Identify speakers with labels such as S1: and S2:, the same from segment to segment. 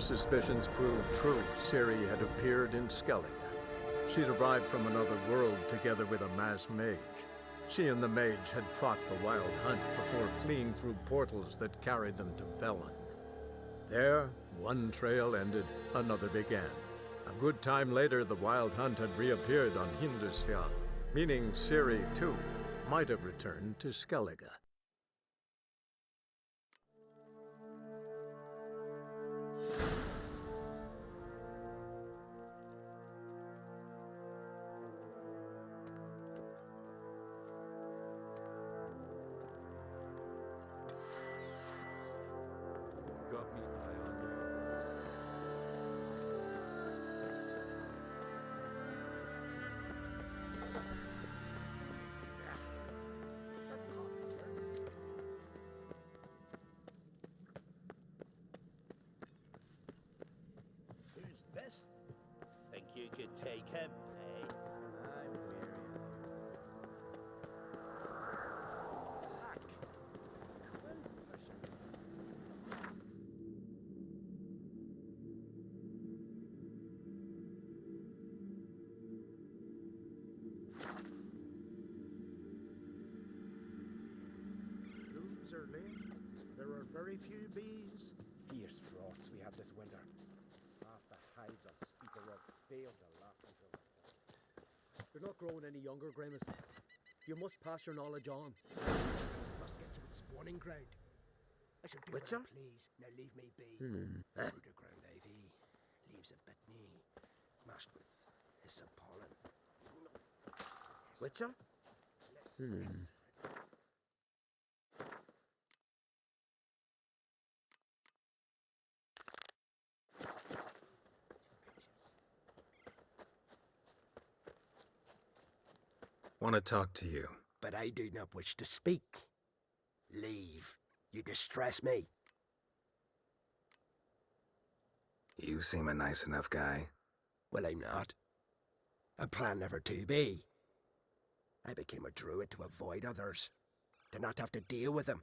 S1: suspicions proved true, Ciri had appeared in Skellige. She'd arrived from another world together with a masked mage. She and the mage had fought the Wild Hunt before fleeing through portals that carried them to Velen. There, one trail ended, another began. A good time later, the Wild Hunt had reappeared on Hindersfjall, meaning Ciri, too, might have returned to Skellige.
S2: Got me eye on you.
S3: Who's this? Think you could take him, eh? I'm weary of you. Fuck.
S4: Blooms are late. There are very few bees. Fierce frosts we had this winter. Half the hives on Speaker Rock failed to last until winter.
S5: You're not growing any younger, Grimace. You must pass your knowledge on.
S4: Must get to its spawning ground. I should do
S5: Witcher?
S4: what I please. Now leave me be. Through the ground ivy, leaves a bit knee, mashed with hyssop pollen.
S5: Witcher?
S4: Yes.
S1: Want to talk to you.
S4: But I do not wish to speak. Leave. You distress me.
S1: You seem a nice enough guy.
S4: Well, I'm not. I plan never to be. I became a druid to avoid others. To not have to deal with them.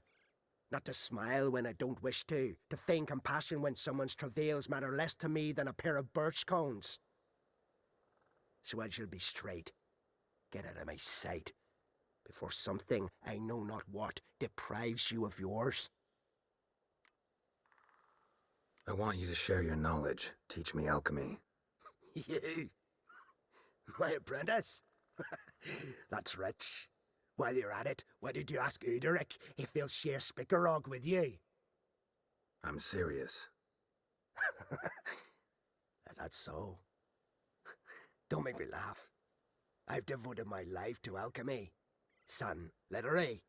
S4: Not to smile when I don't wish to. To feign compassion when someone's travails matter less to me than a pair of birch cones. So I shall be straight. Get out of my sight. Before something, I know not what, deprives you of yours.
S1: I want you to share your knowledge. Teach me alchemy.
S4: You? My apprentice? That's rich. While you're at it, why did you ask Uderic if he'll share Spickerog with you?
S1: I'm serious.
S4: That's so. Don't make me laugh. I've devoted my life to alchemy. Son, literally.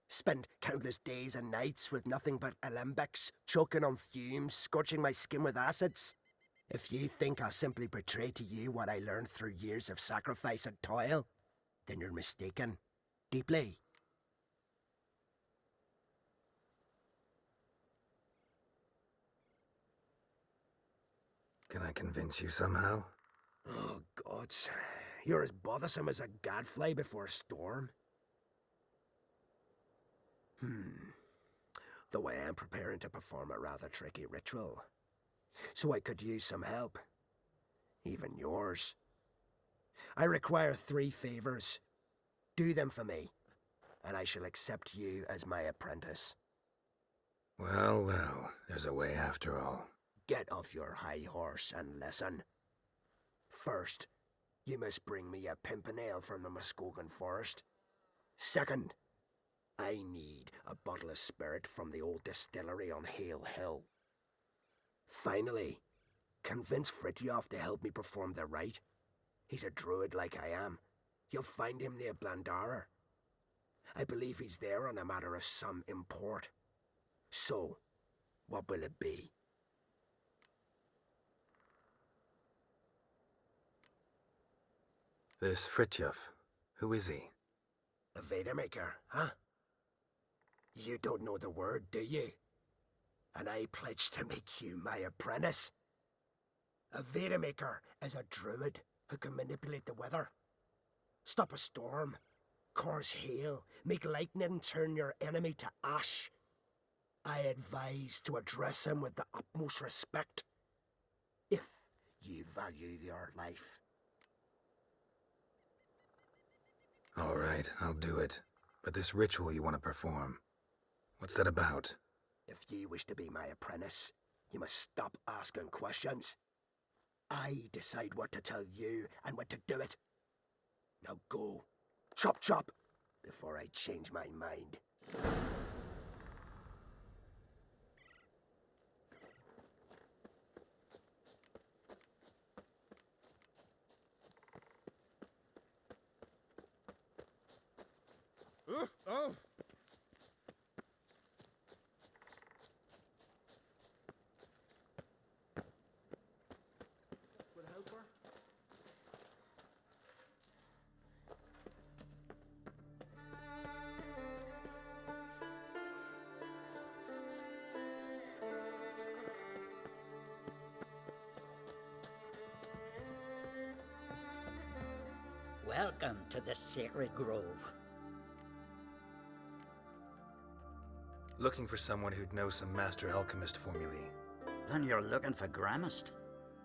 S4: Spent countless days and nights with nothing but alembics, choking on fumes, scorching my skin with acids. If you think I'll simply portray to you what I learned through years of sacrifice and toil, then you're mistaken. Deeply.
S1: Can I convince you somehow?
S4: Oh, gods. You're as bothersome as a gadfly before a storm. Though I am preparing to perform a rather tricky ritual. So I could use some help. Even yours. I require 3 favors. Do them for me, and I shall accept you as my apprentice.
S1: Well, well, there's a way after all.
S4: Get off your high horse and listen. First, you must bring me a pimpernel from the Muskogan forest. Second, I need a bottle of spirit from the old distillery on Hale Hill. Finally, convince Fritjof to help me perform the rite. He's a druid like I am. You'll find him near Blandara. I believe he's there on a matter of some import. So, what will it be?
S1: This Fritjof, who is he?
S4: A Vedamaker, huh? You don't know the word, do you? And I pledge to make you my apprentice. A Vedamaker is a druid who can manipulate the weather. Stop a storm, cause hail, make lightning and turn your enemy to ash. I advise to address him with the utmost respect. You value your life.
S6: All right, I'll do it. But this ritual you want to perform, what's that about?
S4: If you wish to be my apprentice, you must stop asking questions. I decide what to tell you and when to do it. Now go. Chop chop, before I change my mind.
S2: Oh!
S5: Will help her?
S7: Welcome to the Sacred Grove.
S6: Looking for someone who'd know some master alchemist formulae.
S7: Then you're looking for Gramist.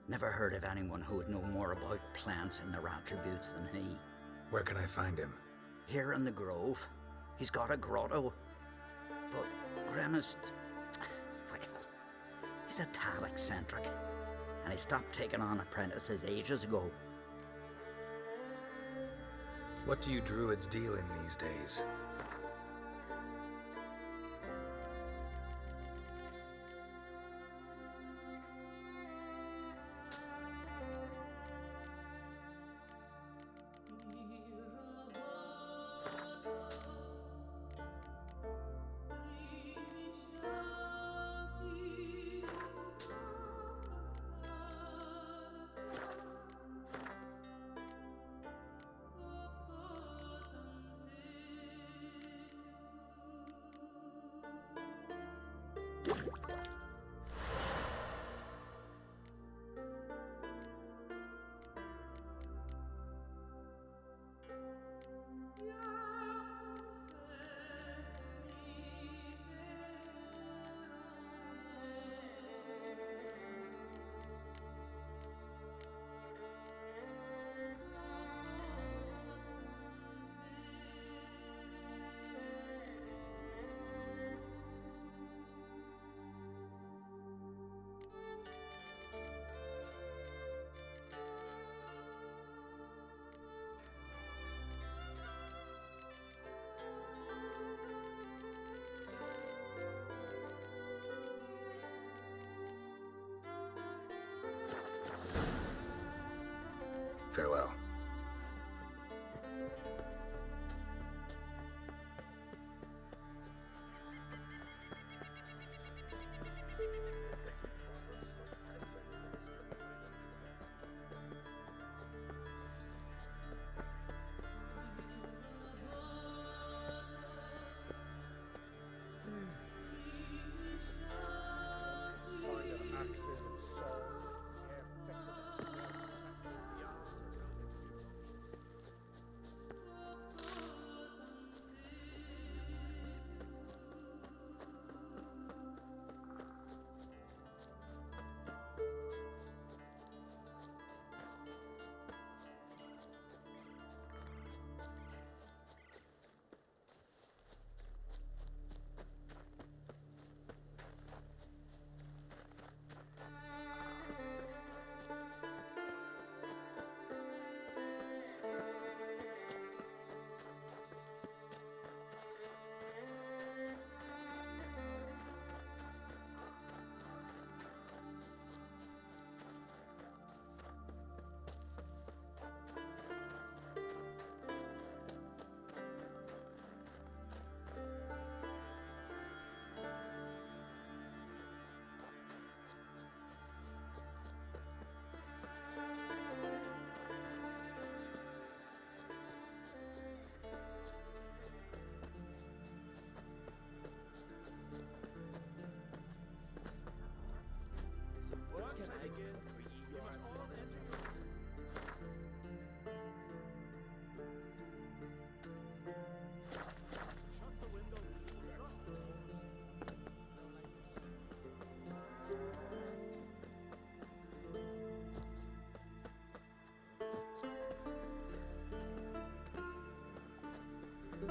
S7: Never heard of anyone who would know more about plants and their attributes than he.
S6: Where can I find him?
S7: Here in the Grove, he's got a grotto. But Gramist, well, he's a tad eccentric. And he stopped taking on apprentices ages ago.
S6: What do you druids deal in these days? Farewell.
S5: Sound of axes and saws.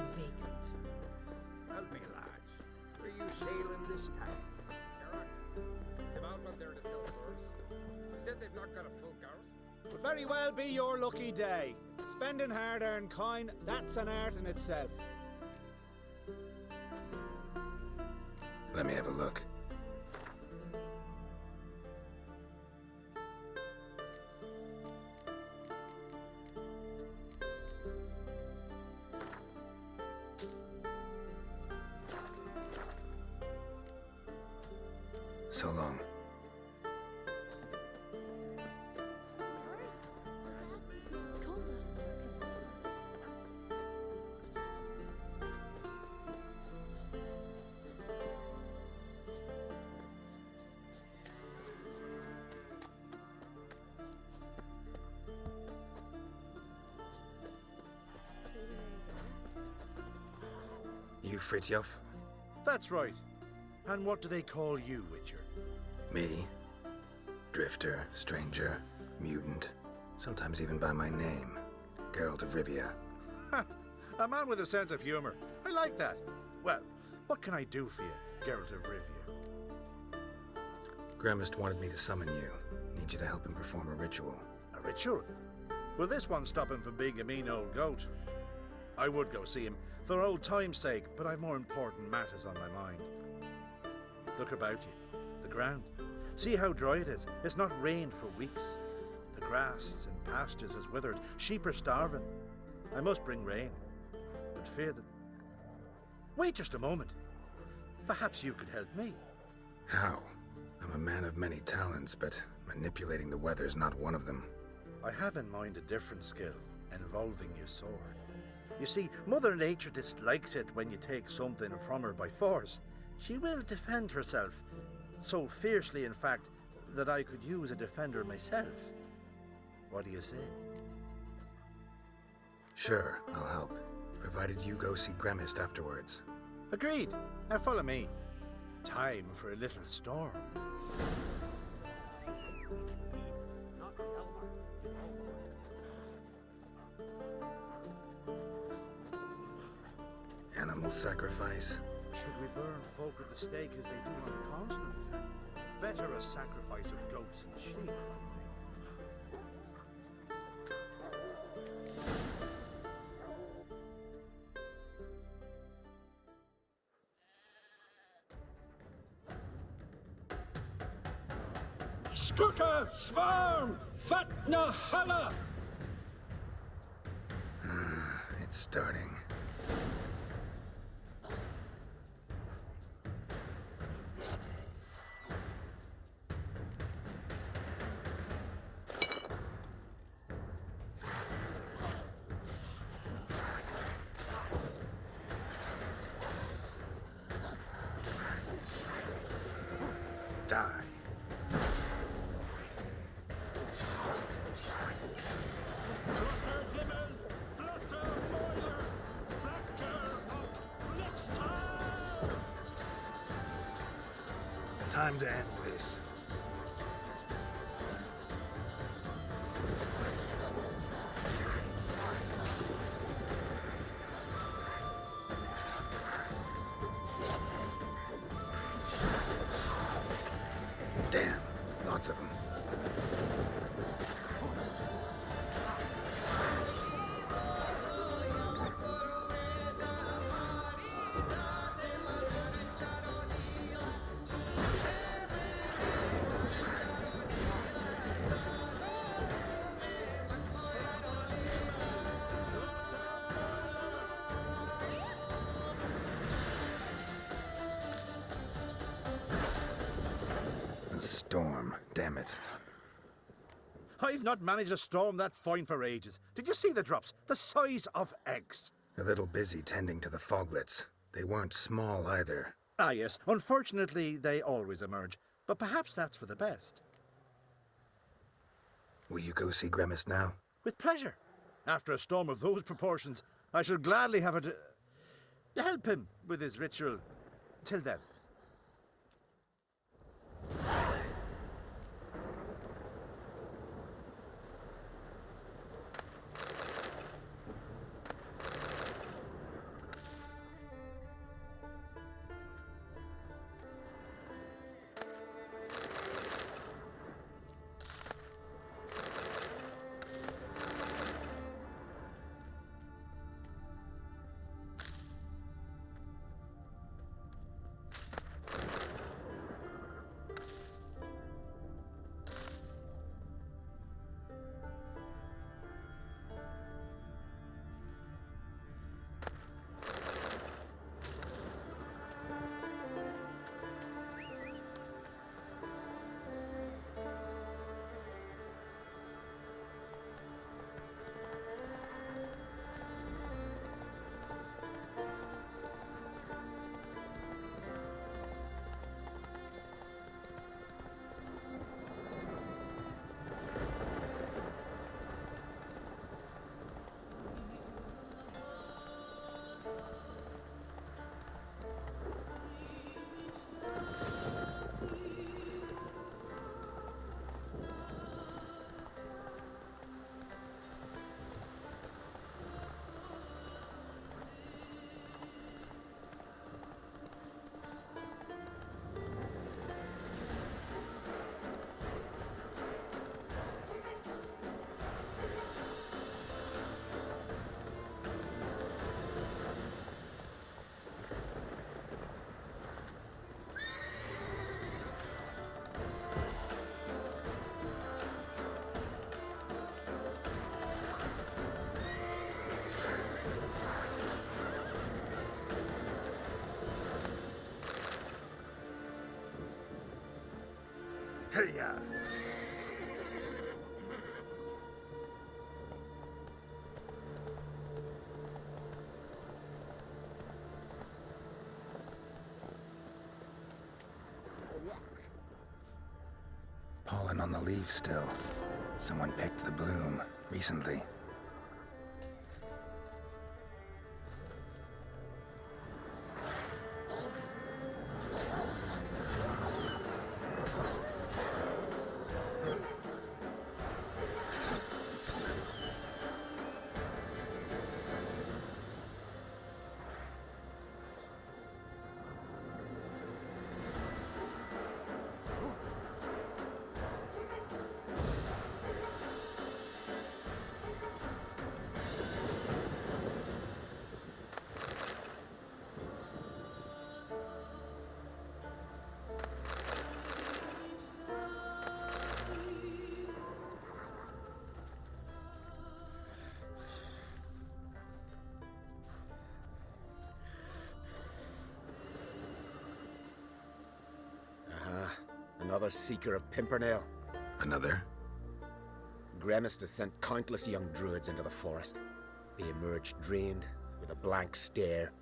S8: vacant.
S9: I'll be lads. Are you sailing this time?
S10: Garrett, they've out not there to sell furs. She said they've not got a full garrison.
S11: Could very well be your lucky day. Spending hard-earned coin, that's an art in itself.
S6: Let me have a look. So long. You Fritjof?
S12: That's right. And what do they call you, Witcher?
S6: Me? Drifter, stranger, mutant, sometimes even by my name, Geralt of Rivia.
S12: Ha! A man with a sense of humour. I like that. Well, what can I do for you, Geralt of Rivia?
S6: Gremist wanted me to summon you. Need you to help him perform a ritual.
S12: A ritual? Will this one stop him from being a mean old goat? I would go see him for old time's sake, but I've more important matters on my mind. Look about you. The ground. See how dry it is. It's not rained for weeks. The grass in pastures has withered. Sheep are starving. I must bring rain, but fear that... Wait just a moment. Perhaps you could help me.
S6: How? I'm a man of many talents, but manipulating the weather's not one of them.
S12: I have in mind a different skill, involving your sword. You see, Mother Nature dislikes it when you take something from her by force. She will defend herself, so fiercely in fact, that I could use a defender myself. What do you say?
S6: Sure, I'll help, provided you go see Gremist afterwards.
S12: Agreed. Now follow me. Time for a little storm.
S6: Animal sacrifice?
S12: Should we burn folk at the stake as they do on the continent? Better a sacrifice of goats and sheep.
S11: Skooka Swarm! Fatna Hala!
S6: It's starting. Die. Time to end this. Damn, lots of them. Storm, damn it.
S12: I've not managed a storm that fine for ages. Did you see the drops? The size of eggs.
S6: A little busy tending to the foglets. They weren't small either.
S12: Ah yes, unfortunately they always emerge. But perhaps that's for the best.
S6: Will you go see Gremist now?
S12: With pleasure. After a storm of those proportions, I shall gladly have her to help him with his ritual. Till then.
S6: Hey-ya! Pollen on the leaves still. Someone picked the bloom recently.
S8: Another seeker of Pimpernel.
S6: Another?
S8: Gremist has sent countless young druids into the forest. They emerge drained, with a blank stare,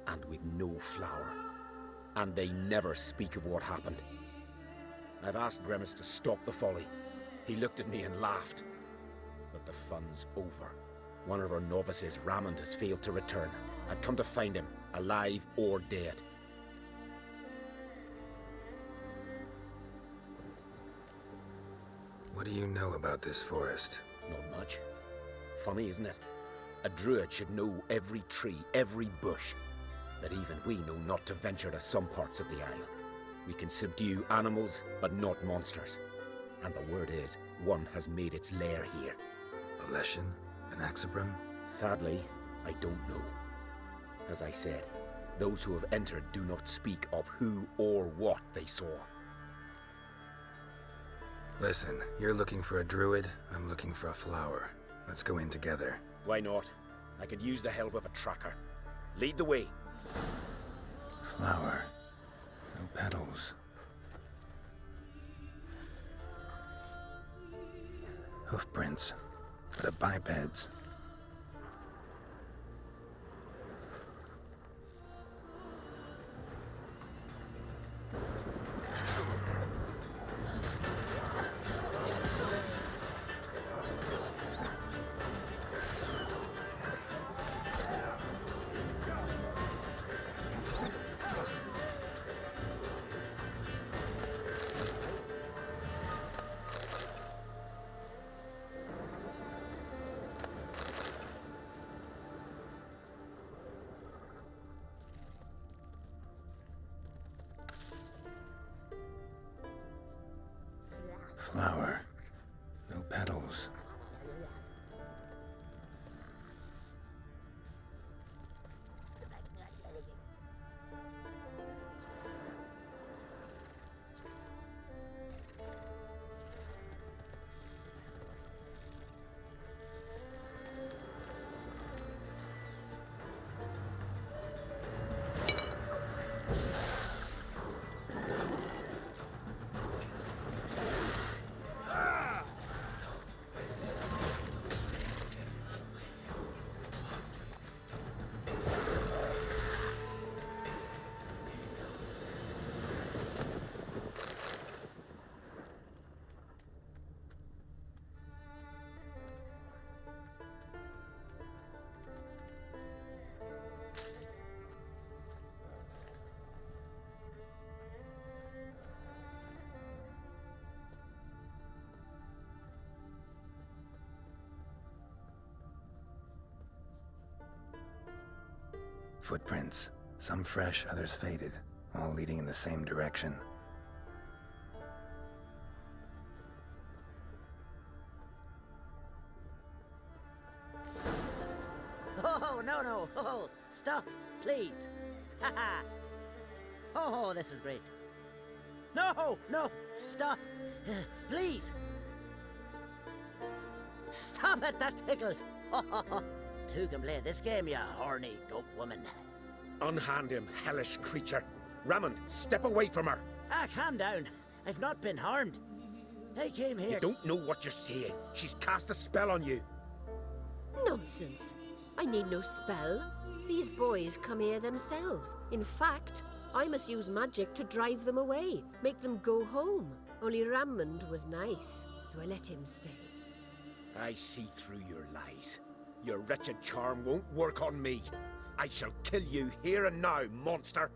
S8: and with no flower. And they never speak of what happened. I've asked Gremist to stop the folly. He looked at me and laughed. But the fun's over. One of our novices, Ramond, has failed to return. I've come to find him, alive or dead.
S6: What do you know about this forest?
S8: Not much. Funny, isn't it? A druid should know every tree, every bush. But even we know not to venture to some parts of the isle. We can subdue animals, but not monsters. And the word is, one has made its lair here.
S6: A Leshen? An Axabrim?
S8: Sadly, I don't know. As I said, those who have entered do not speak of who or what they saw.
S6: Listen, you're looking for a druid, I'm looking for a flower. Let's go in together.
S8: Why not? I could use the help of a tracker. Lead the way.
S6: Flower. No petals. Hoofprints, but a biped's. Flower. No petals. Footprints. Some fresh, others faded, all leading in the same direction.
S7: Oh, no. Oh, stop, please. Haha. Oh, this is great. No, stop. Please. Stop it, that tickles. Two can play this game, you horny goat woman.
S8: Unhand him, hellish creature. Ramond, step away from her.
S7: Calm down. I've not been harmed. I came here.
S8: You don't know what you're saying. She's cast a spell on you.
S13: Nonsense. I need no spell. These boys come here themselves. In fact, I must use magic to drive them away, make them go home. Only Raymond was nice, so I let him stay.
S8: I see through your lies. Your wretched charm won't work on me. I shall kill you here and now, monster.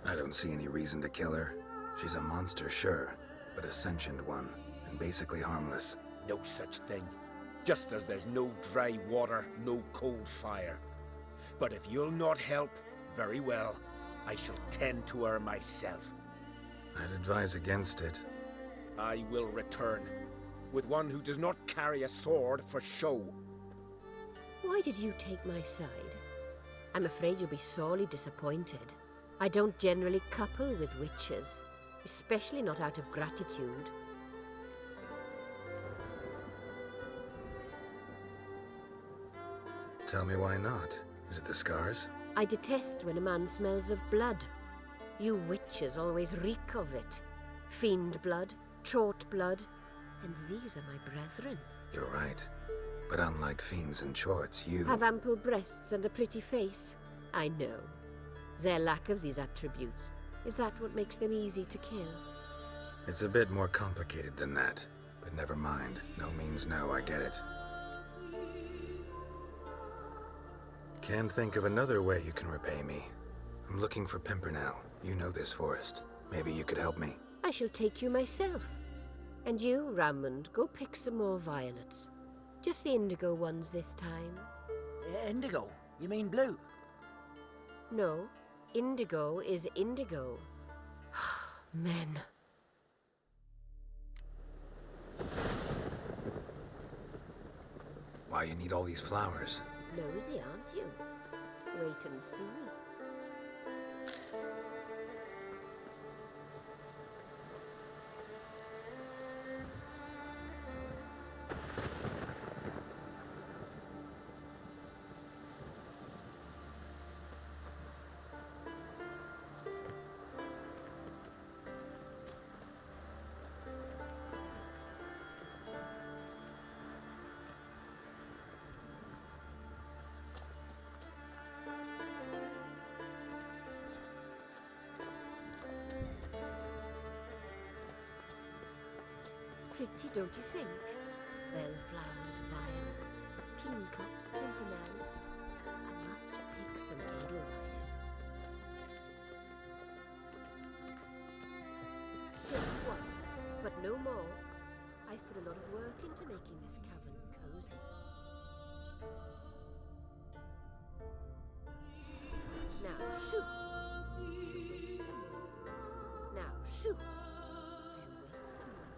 S6: I don't see any reason to kill her. She's a monster, sure, but a sentient one, and basically harmless.
S8: No such thing. Just as there's no dry water, no cold fire. But if you'll not help, very well. I shall tend to her myself.
S6: I'd advise against it.
S8: I will return, with one who does not carry a sword for show.
S13: Why did you take my side? I'm afraid you'll be sorely disappointed. I don't generally couple with witches, especially not out of gratitude.
S6: Tell me why not. Is it the scars?
S13: I detest when a man smells of blood. You witches always reek of it. Fiend blood, trot blood, and these are my brethren.
S6: You're right. But unlike fiends and chorts, you...
S13: Have ample breasts and a pretty face. I know. Their lack of these attributes, is that what makes them easy to kill?
S6: It's a bit more complicated than that. But never mind. No means no, I get it. Can't think of another way you can repay me. I'm looking for Pimpernel. You know this forest. Maybe you could help me.
S13: I shall take you myself. And you, Raymond, go pick some more violets. Just the indigo ones this time.
S7: Indigo? You mean blue?
S13: No, indigo is indigo. Men.
S6: Why you need all these flowers?
S13: Nosy, aren't you? Wait and see. Pretty, don't you think? Bellflowers, violets, kingcups, pimpernels. I must pick some edelweiss. Take one, but no more. I've put a lot of work into making this cavern cozy. Now, shoo! Wait some more. Now, shoo! Wait some more.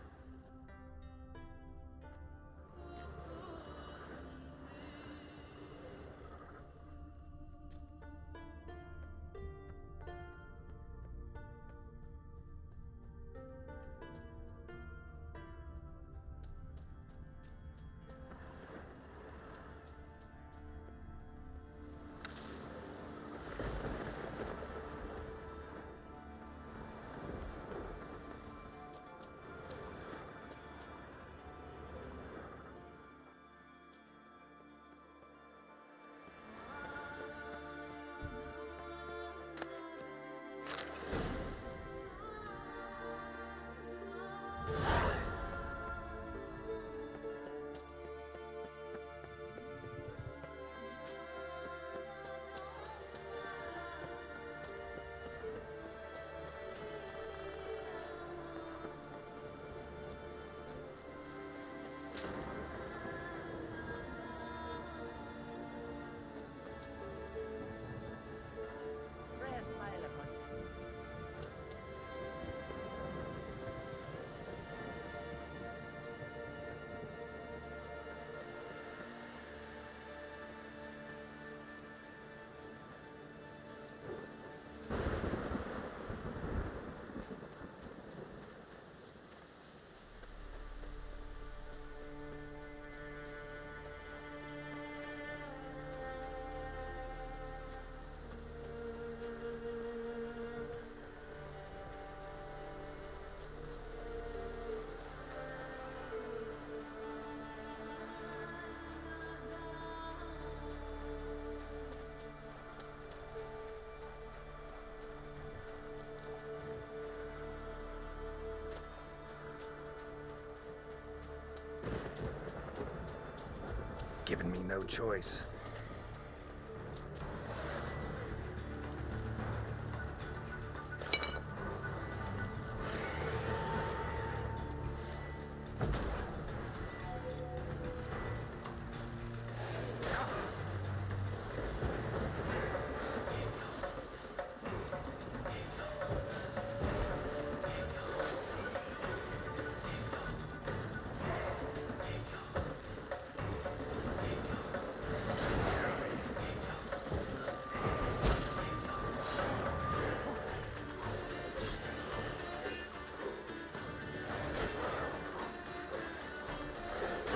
S6: given me no choice.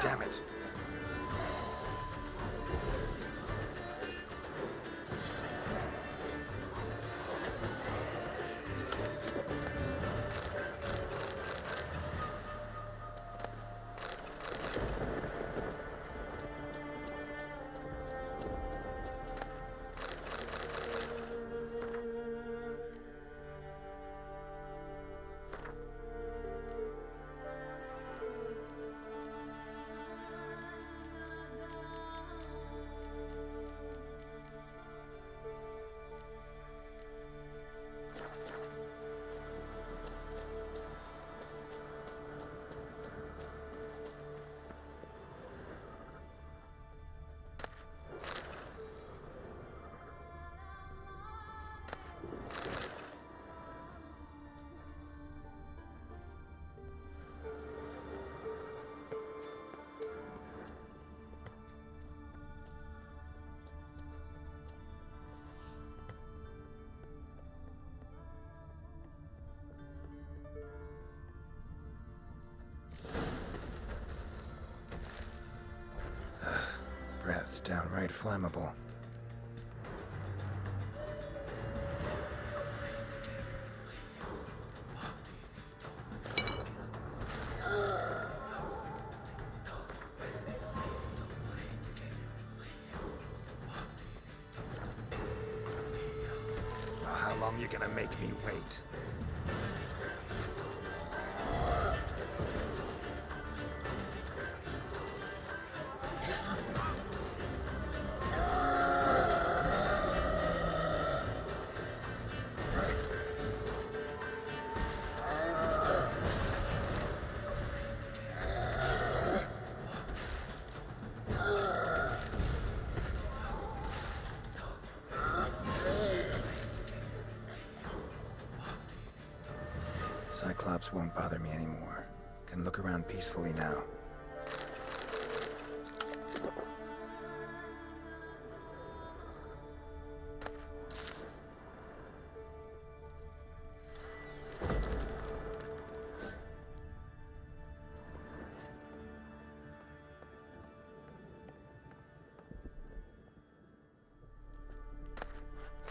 S6: Damn it. Breath's downright flammable. Well, how long you gonna make me wait? Cyclops won't bother me anymore. Can look around peacefully now.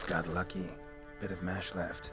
S6: Got lucky. Bit of mash left.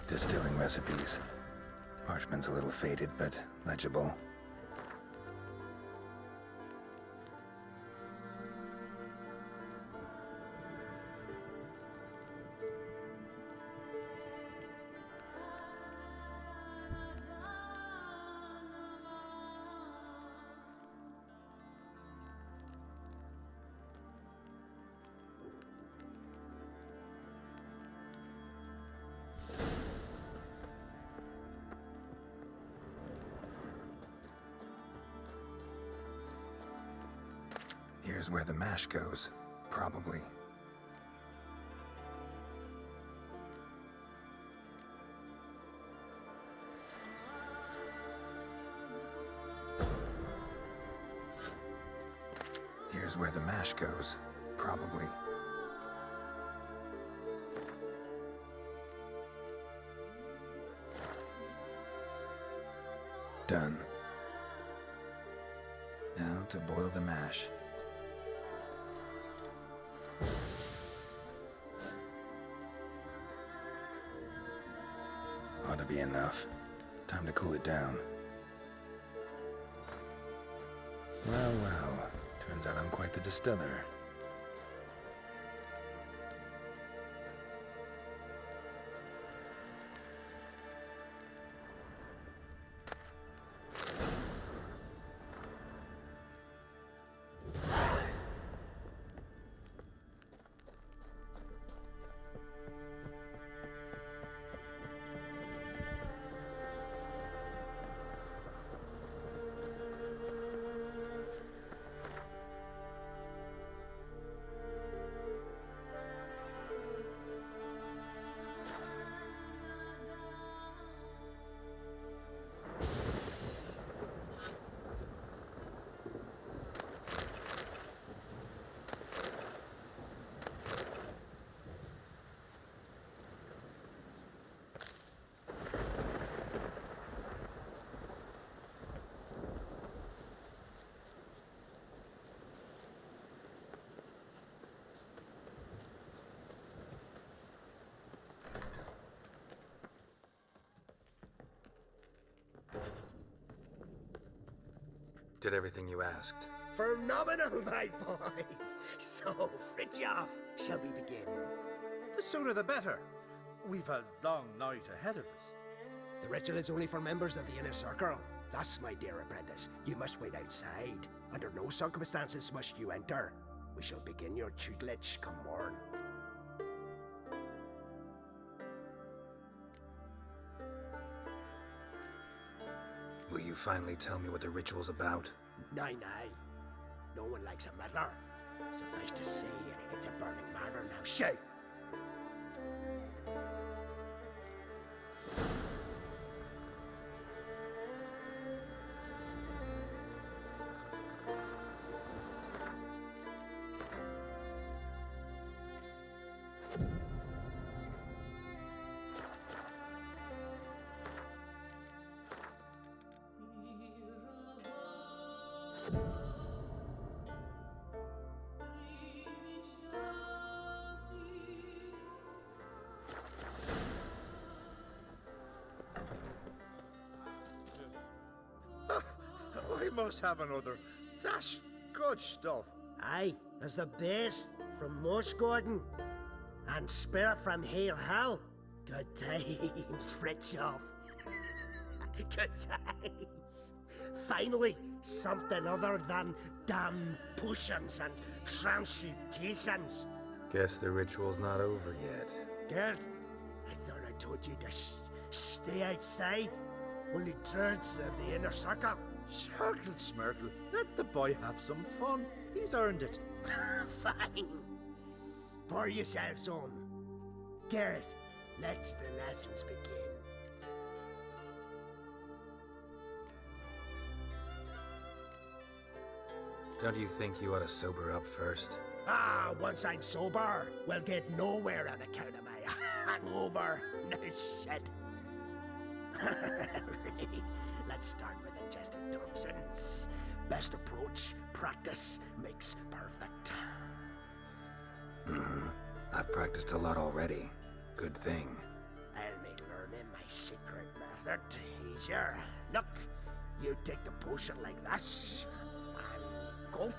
S6: Distilling recipes. Parchment's a little faded, but legible. Here's where the mash goes, probably. Here's where the mash goes, probably. Done. Now to boil the mash. Ought to be enough. Time to cool it down. Well, well. Turns out I'm quite the distiller. Did everything you asked.
S4: Phenomenal, my boy. So, Fritjof, shall we begin?
S12: The sooner the better. We've a long night ahead of us.
S4: The ritual is only for members of the inner circle. Thus, my dear apprentice, you must wait outside. Under no circumstances must you enter. We shall begin your tutelage come morn.
S6: Will you finally tell me what the ritual's about?
S4: Nay. No one likes a meddler. Suffice to say, it's a burning matter now. Shout!
S12: I must have another. That's good stuff.
S4: Aye, there's the base from Moss Gordon and Spirit from Hale Hell. Good times, Fritjof. Good times. Finally, something other than damn potions and transmutations.
S6: Guess the ritual's not over yet.
S4: Gert, I thought I told you to stay outside. Only druids in the inner circle.
S12: Circle, Smirkle. Let the boy have some fun. He's earned it.
S4: Fine. Pour yourselves on. Garrett, let the lessons begin.
S6: Don't you think you ought to sober up first?
S4: Once I'm sober, we'll get nowhere on account of my hangover. No shit. Right. Let's start with ingested toxins. Best approach, practice makes perfect.
S6: I've practiced a lot already. Good thing.
S4: I'll make learning my secret method easier. Look, you take the potion like this, and gulp.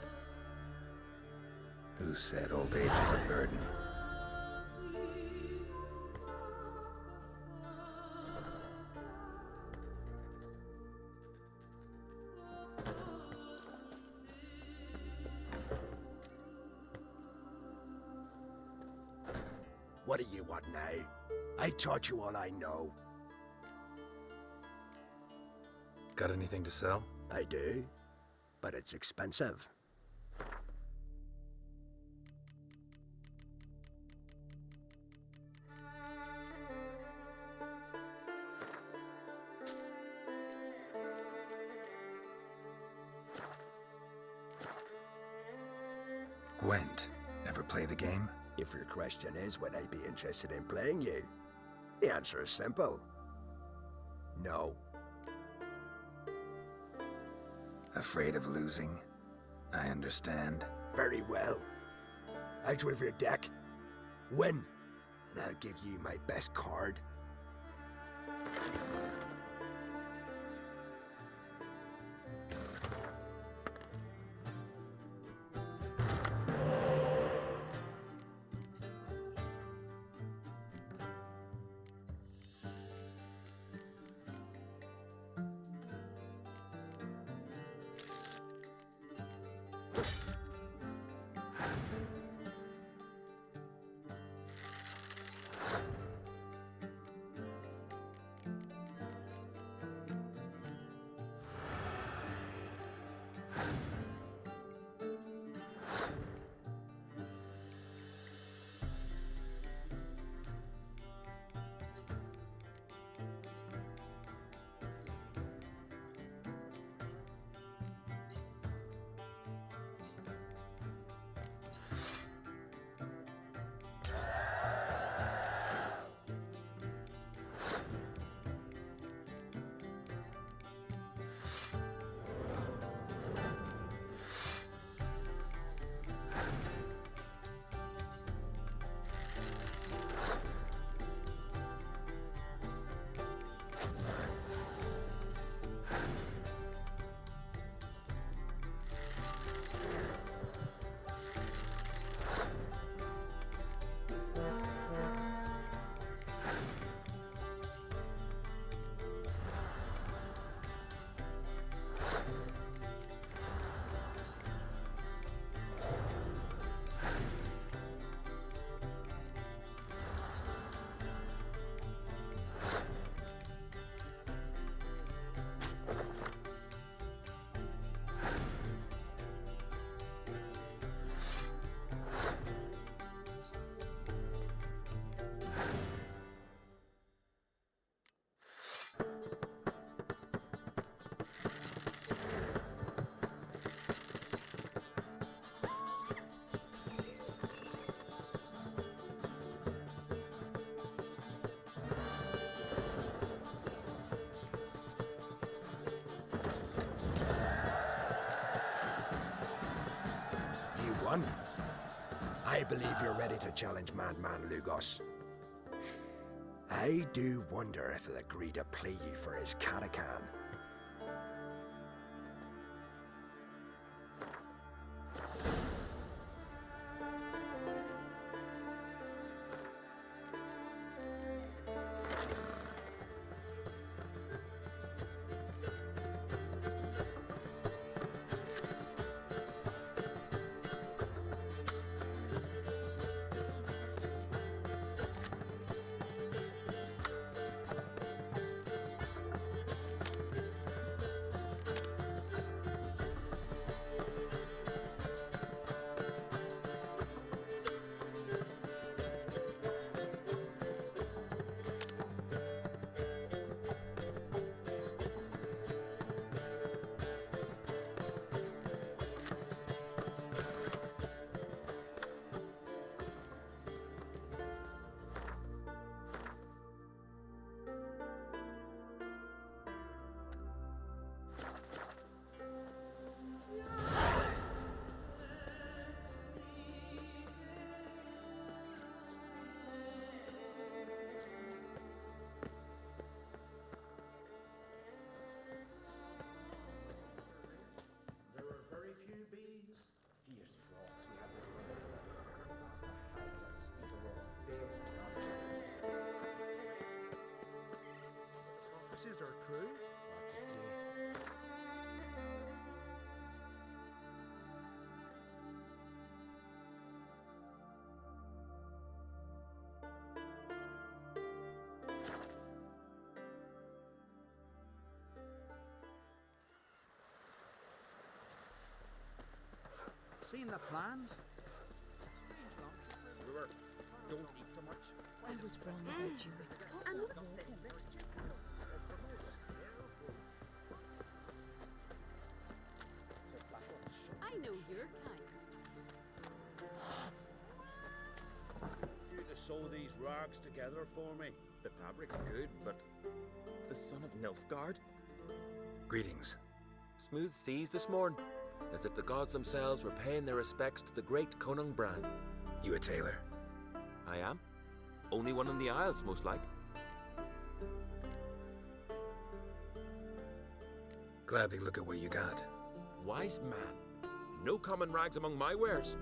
S6: Who said old age is a burden?
S4: What do you want now? I taught you all I know.
S6: Got anything to sell?
S4: I do, but it's expensive.
S6: Gwent. Ever play the game?
S4: If your question is, would I be interested in playing you? The answer is simple. No.
S6: Afraid of losing? I understand.
S4: Very well. Out with your deck. Win, and I'll give you my best card. I believe you're ready to challenge Madman Lugos. I do wonder if he'll agree to play you for his Catacan.
S5: Are true?
S8: What to say?
S5: Seen the plans?
S10: Don't eat so much.
S14: I was wrong about you.
S15: And what's this mixture? I know your kind.
S10: rags together for me. The fabric's good, but the son of Nilfgaard?
S6: Greetings.
S16: Smooth seas this morn, as if the gods themselves were paying their respects to the great Conung Bran.
S6: You a tailor?
S16: I am. Only one in the Isles, most like.
S6: Gladly look at what you got.
S16: Wise man. No common rags among my wares.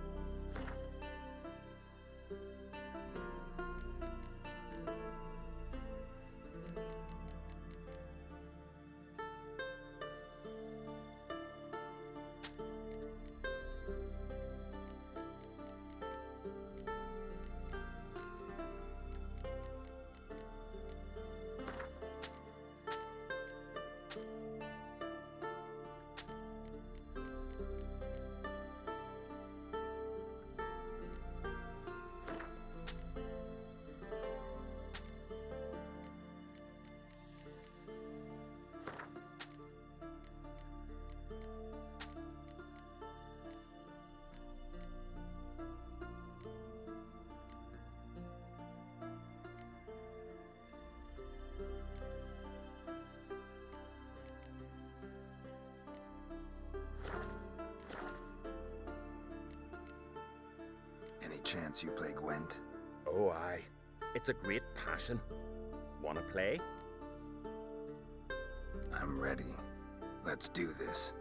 S6: Any chance you play Gwent?
S10: Oh, aye. It's a great passion. Wanna play?
S6: I'm ready. Let's do this.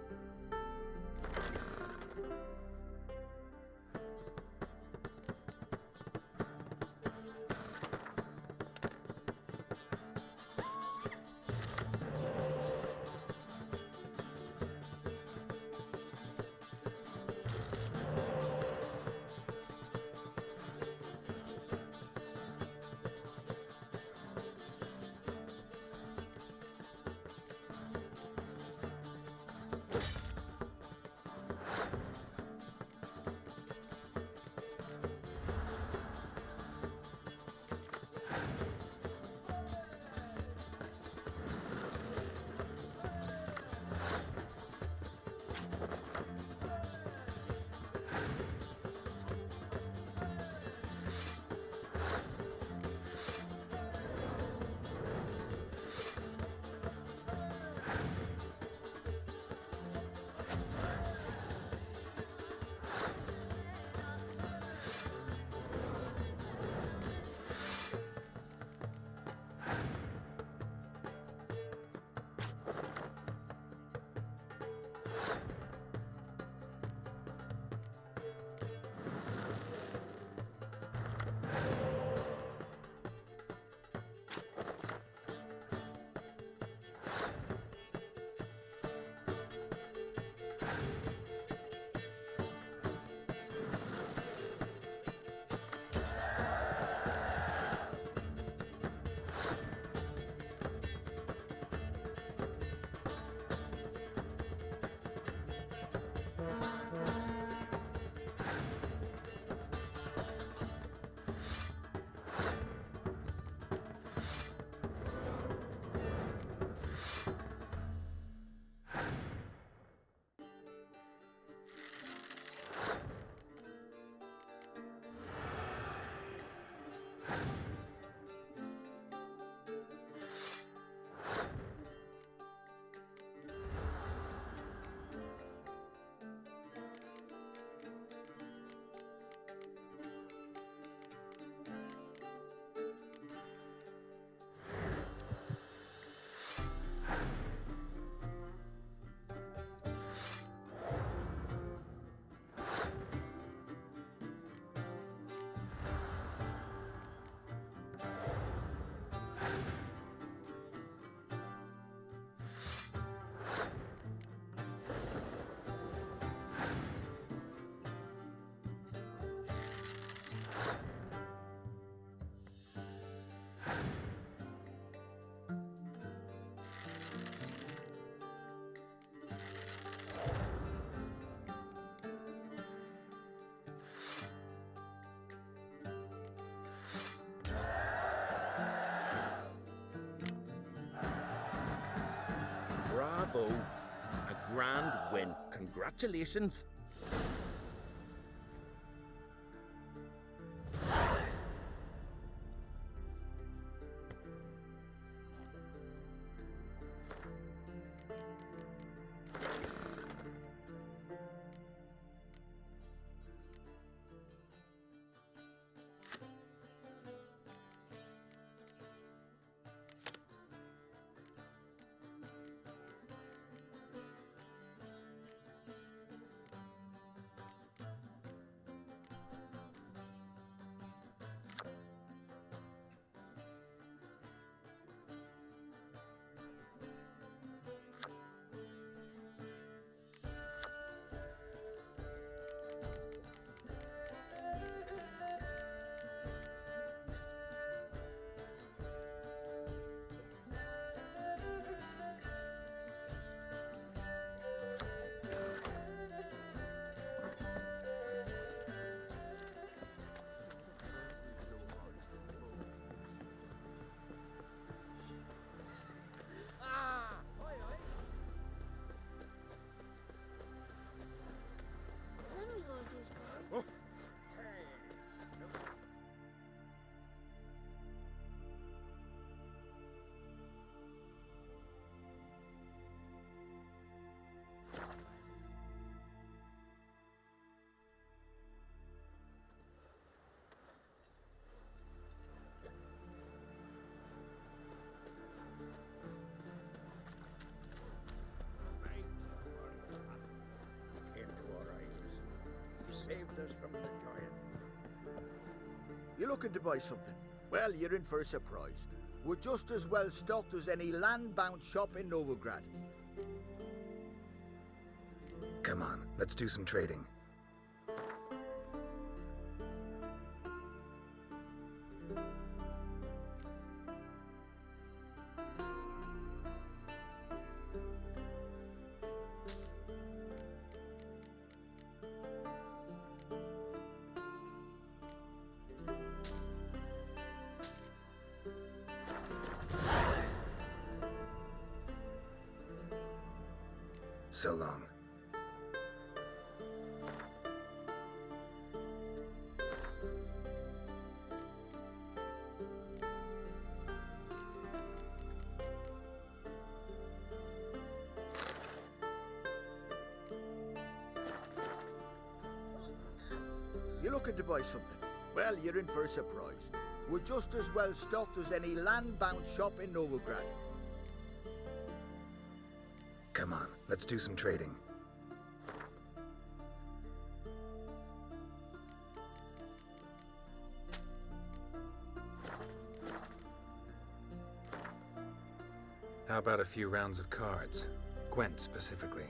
S10: Bravo! A grand win. Congratulations!
S9: saved us from the giant.
S17: You looking to buy something? Well, you're in for a surprise. We're just as well stocked as any land-bound shop in Novigrad.
S6: Come on, let's do some trading. So long.
S17: You looking to buy something? Well, you're in for a surprise. We're just as well stocked as any land-bound shop in Novigrad.
S6: Come on, let's do some trading. How about a few rounds of cards? Gwent specifically.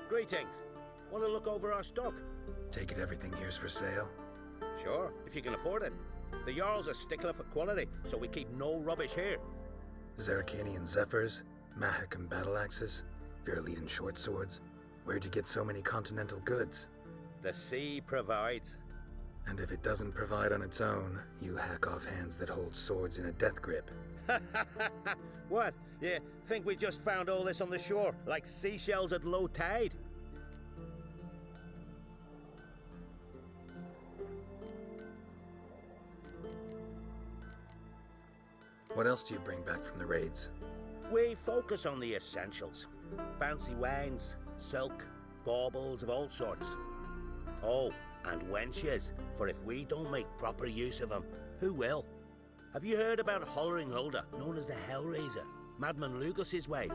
S9: Greetings. Want to look over our stock?
S6: Take it everything here's for sale?
S9: Sure, if you can afford it. The Jarl's a stickler for quality, so we keep no rubbish here.
S6: Zerrikanian Zephyrs, Mahakam battle axes, Viruleten short swords. Where'd you get so many continental goods?
S9: The sea provides.
S6: And if it doesn't provide on its own, you hack off hands that hold swords in a death grip.
S9: What? You think we just found all this on the shore, like seashells at low tide?
S6: What else do you bring back from the raids?
S9: We focus on the essentials. Fancy wines, silk, baubles of all sorts. Oh, and wenches, for if we don't make proper use of them, who will? Have you heard about Hollering Hulda, known as the Hellraiser, Madman Lugos's wife?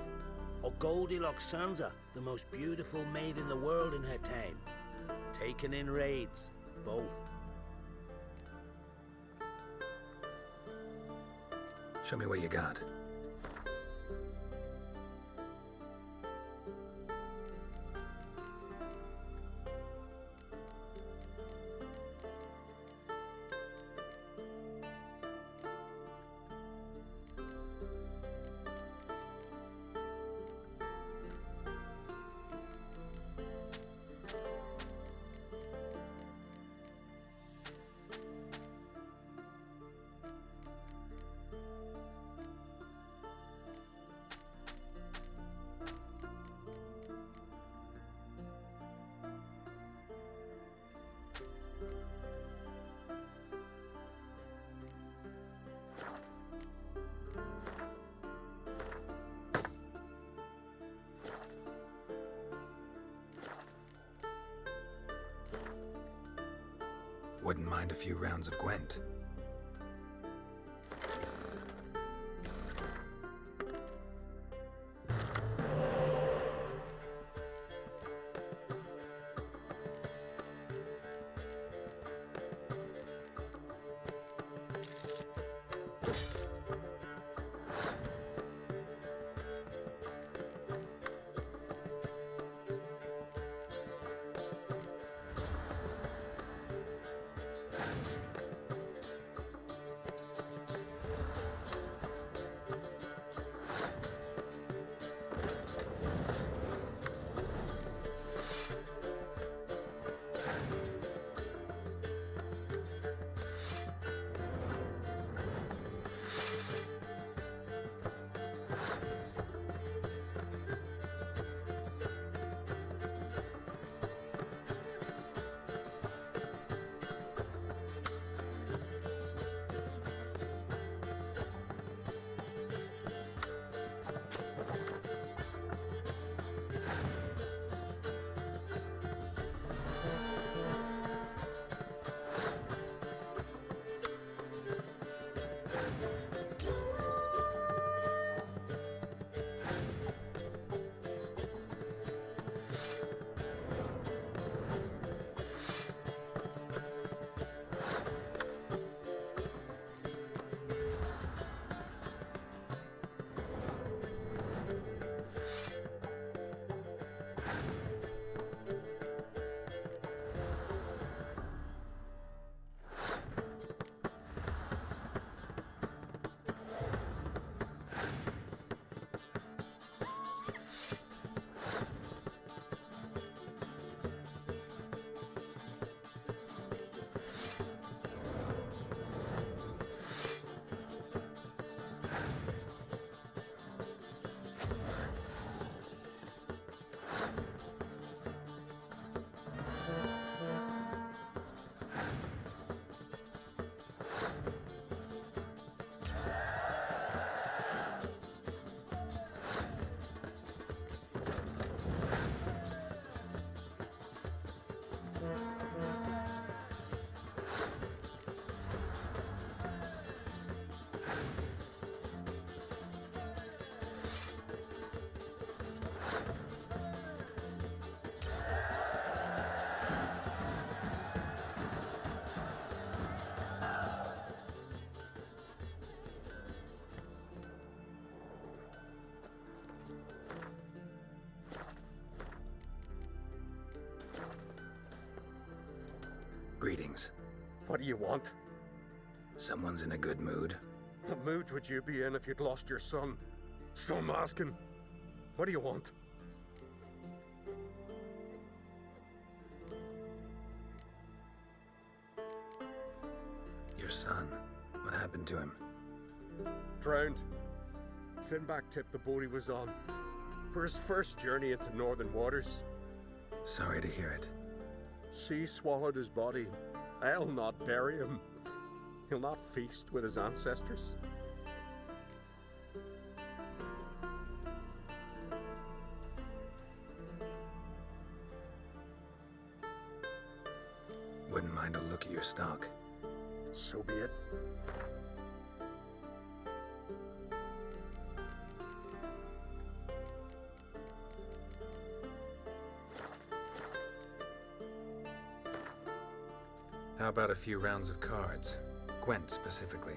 S9: Or Goldilocks Sansa, the most beautiful maid in the world in her time? Taken in raids, both.
S6: Show me what you got. Wouldn't mind a few rounds of Gwent. Greetings.
S18: What do you want?
S6: Someone's in a good mood.
S18: What mood would you be in if you'd lost your son? So I'm asking. What do you want?
S6: Your son. What happened to him?
S18: Drowned. Finback tipped the boat he was on. For his first journey into northern waters.
S6: Sorry to hear it.
S18: Sea swallowed his body. I'll not bury him. He'll not feast with his ancestors.
S6: Wouldn't mind a look at your stock.
S18: So be it.
S6: How about a few rounds of cards? Gwent specifically.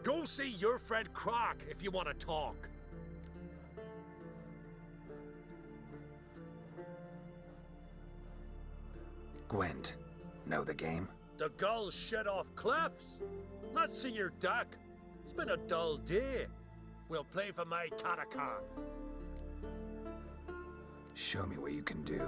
S18: Go see your friend Croc if you want to talk.
S6: Gwent. Know the game?
S18: The gulls shit off cliffs. Let's see your deck.
S3: It's been a dull day. We'll play for my Katakan.
S6: Show me what you can do.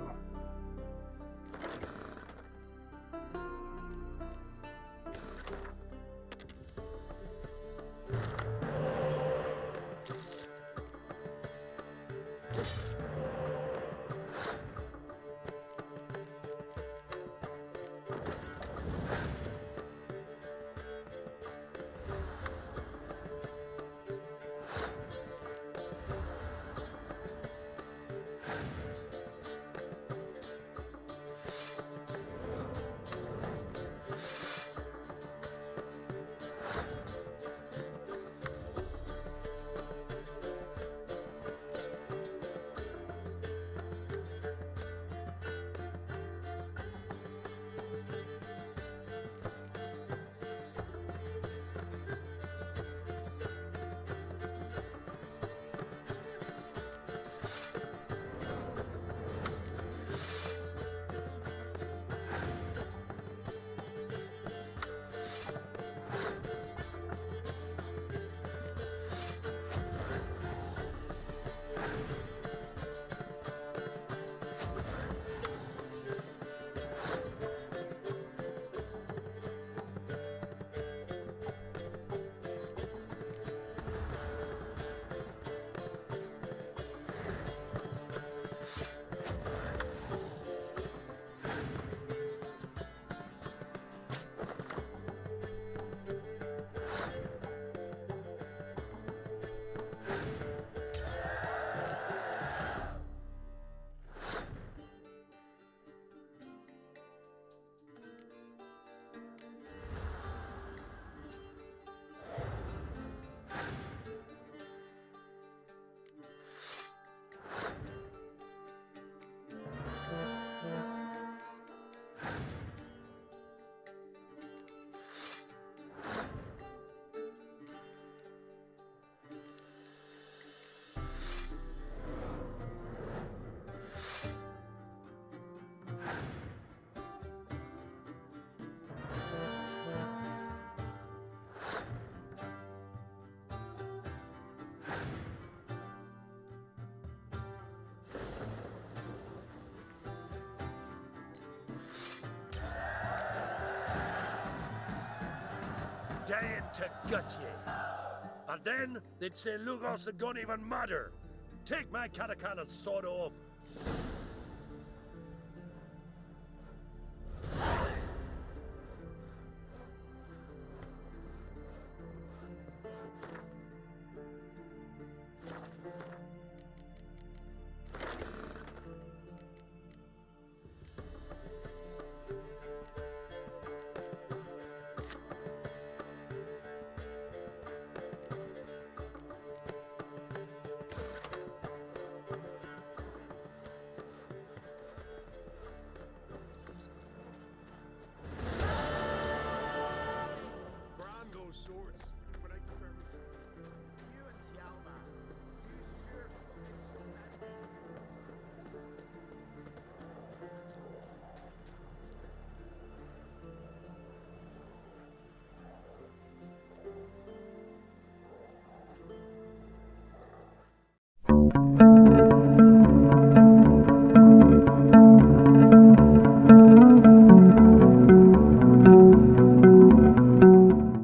S3: Dying to gut ye. And then they'd say Lugos the gun even matter. Take my Katakan and sod off.